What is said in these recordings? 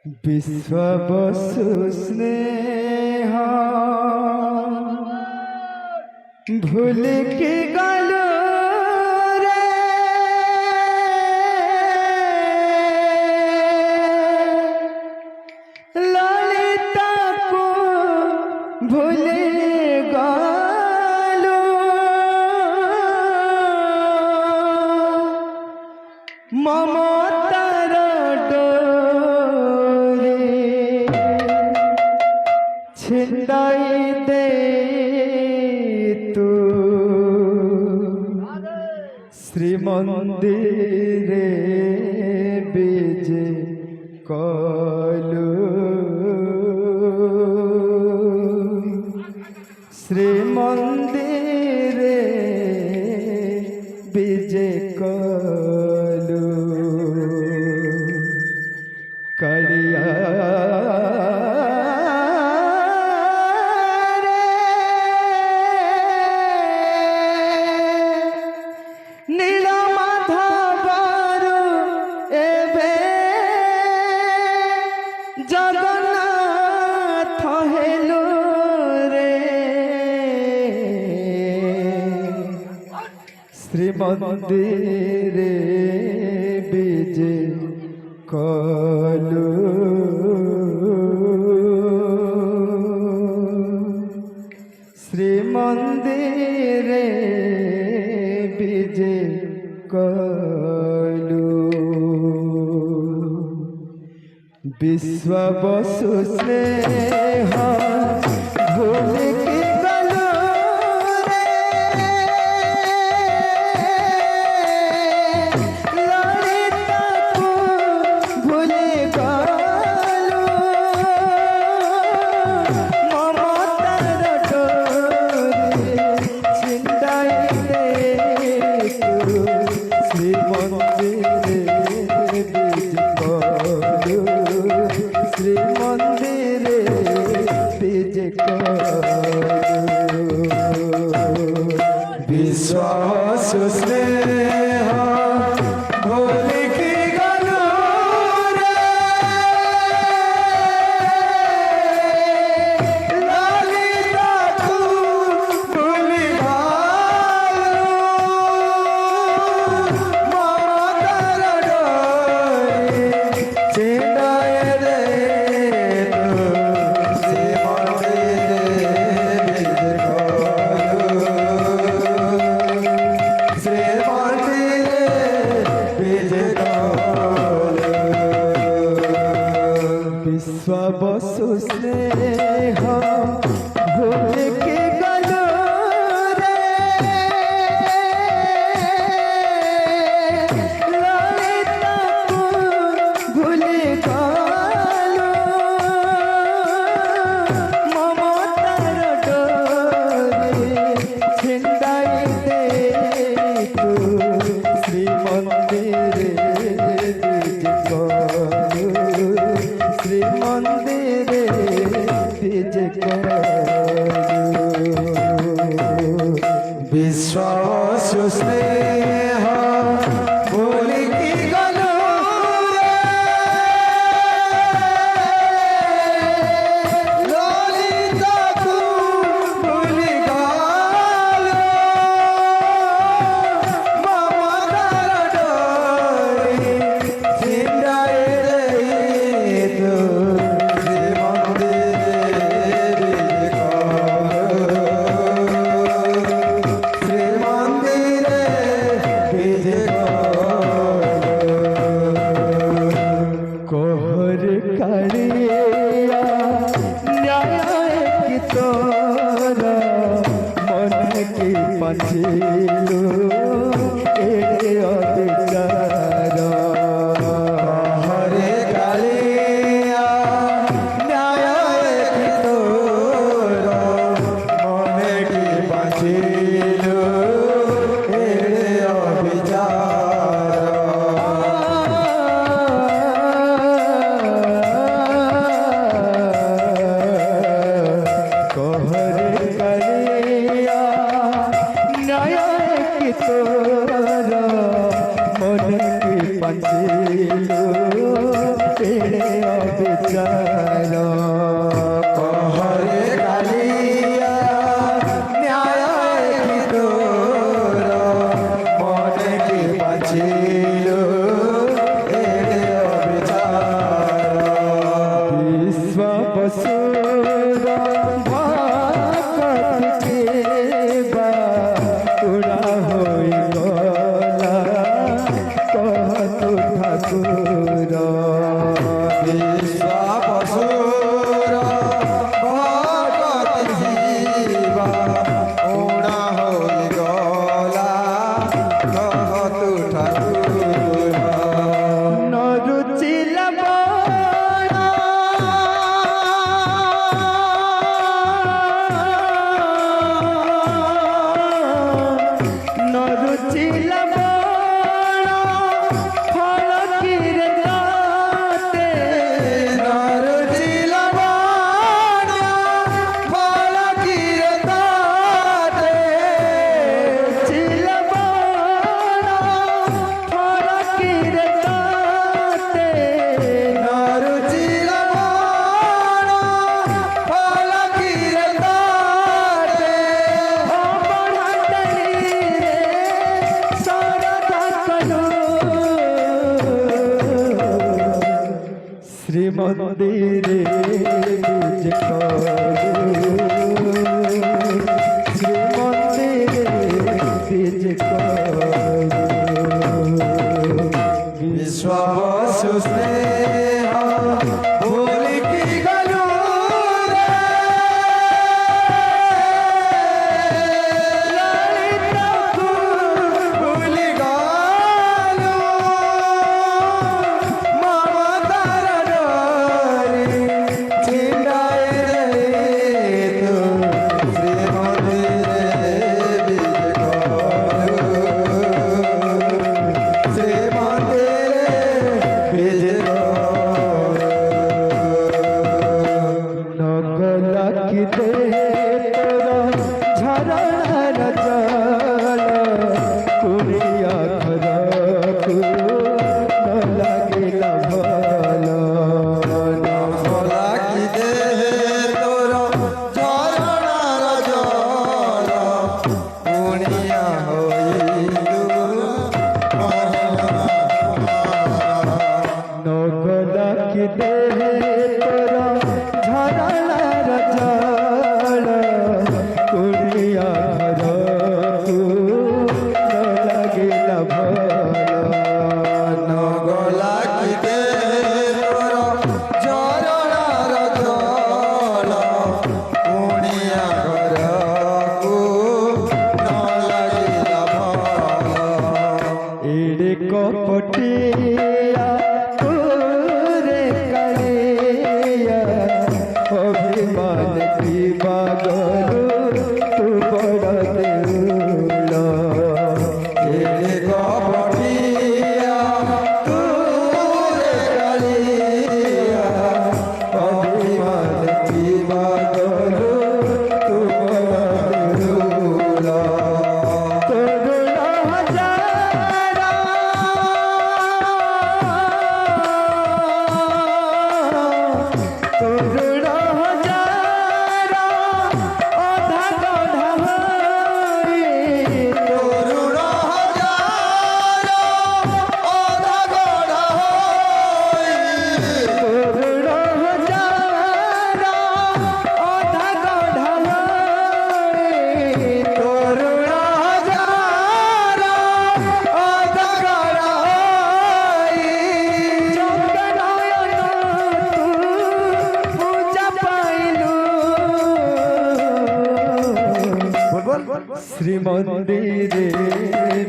विश्ववसु स्नेह भूल के गलो रे ललिता को भूल गलो ममतार छिंदाई दे तू श्री मंदिरे बीजे कलु श्री मंदिरे बीजे कलु कड़िया जगन्नाथ हेलो रे श्री मंदिरे बीजे कलु श्री मंदिरे बीजे कलु विश्ववसु स्नेह भूल के गलो रे ललिता को भूल गलो ममतार डोरी छिंदाई दे तू श्री मंदिरे बीजे कलु श्री मंदिरे बीजे कलु विश्ववसु स्नेह भूल के गलो रे ललिता को भूल गलो ममतार डोरी छिंदाई दे विश्ववसु स्नेह भूल के गलो रे ललिता को भूल गलो ममतार डोरी छिंदाई दे तू श्री मंदिरे बीजे कलु श्री मंदिरे बीजे कलु विश्ववसु स्नेह भूल के गलो रे ललिता को भूल गलो ममतार डोरी छिंदाई दे तू श्री मंदिरे बीजे कलु श्री मंदिरे बीजे कलु कोहर करिया न्याय की तोरा मन की पंछीलू एड़े अधिकार हरे कालिया न्याय की तोरा मन की पंछीलू एड़े अभिचार कहर करिया न्याय বিচার কহরে কালিয়া ন্যায় কি তোর মনে কি বাঁচিল এড়ে অবিচার বিশ্ব বসুর ভকত কেবা উড়া হই গলা কহতু ঠাকুর বিশ্ব বসুর ভকত কেবা উড়া হই গলা কহতু ঠাকুর নরুচিল নরুচিল ফল কিরে দাতে নরুচিল ফল কিরে দাতে চিল ফল কিরে দাতে নরুচিল ফল কিরে দাতে শ্রী মন্দিরে বীজ শ্রী মন্দিরে বীজ বিশ্ব বসু স্নেহ ভুলি কি গলু ভুলি গলু মমতার ডোরি ছিন্দায় রে তু শ্রী মন্দিরে বীজ শ্রী মন্দিরে বীজ নগলাকিতে তোরা ঝরণার জল কুড়িয়া ঘরকু লাগিলা ভাল নগলাকিতে তোরা ঝরণার জল কুড়িয়া হইলু নগলাকিতে তোরা ঝরণার জল কুড়িয়া ঘরকু লাগিলা ভাল নগলাকিতে তোরা ঝরণার জল কুড়িয়া ঘরকু লাগিলা ভাল এড়ে কপটিয়া তোরে কালিয়া অভিমান কি বাগলু তু বড় দেউল এড়ে কপটিয়া তোরে কালিয়া অভিমান কি বাগলু তু বড় দেউল করুণ হাজারা করুণ হাজারা অধা গধা হই করুণ হাজারা অধা গধা হই করুণ হাজারা অধা গধা হই করুণ হাজারা অধা গধা হই চন্দনয়ন তু পূজা পাইলু শ্রী মন্দিরে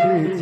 বীজ